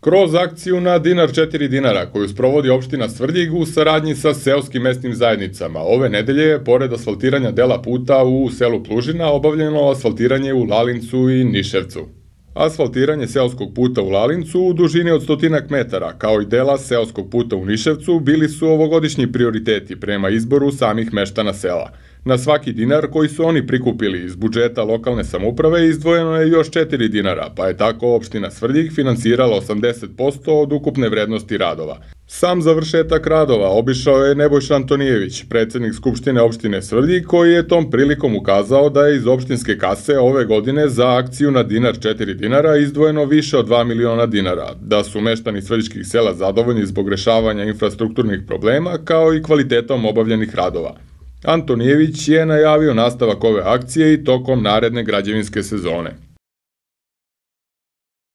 Kroz akciju na dinar 4 dinara koju sprovodi opština Svrljig u saradnji sa seoskim mesnim zajednicama, ove nedelje je, pored asfaltiranja dela puta u selu Plužina, obavljeno asfaltiranje u Lalincu i Niševcu. Asfaltiranje seoskog puta u Lalincu u dužini od 100 metara, kao i dela seoskog puta u Niševcu, bili su ovogodišnji prioriteti prema izboru samih meštana sela. Na svaki dinar koji su oni prikupili iz budžeta lokalne samouprave izdvojeno je još 4 dinara, pa je tako opština Svrljig finansirala 80% od ukupne vrednosti radova. Sam završetak radova obišao je Nebojša Antonijević, predsednik Skupštine opštine Svrljig, koji je tom prilikom ukazao da je iz opštinske kase ove godine za akciju na dinar 4 dinara izdvojeno više od 2 miliona dinara, da su meštani svrljiških sela zadovoljni zbog rešavanja infrastrukturnih problema kao i kvalitetom obavljenih radova. Antonijević je najavio nastavak ove akcije i tokom naredne građevinske sezone.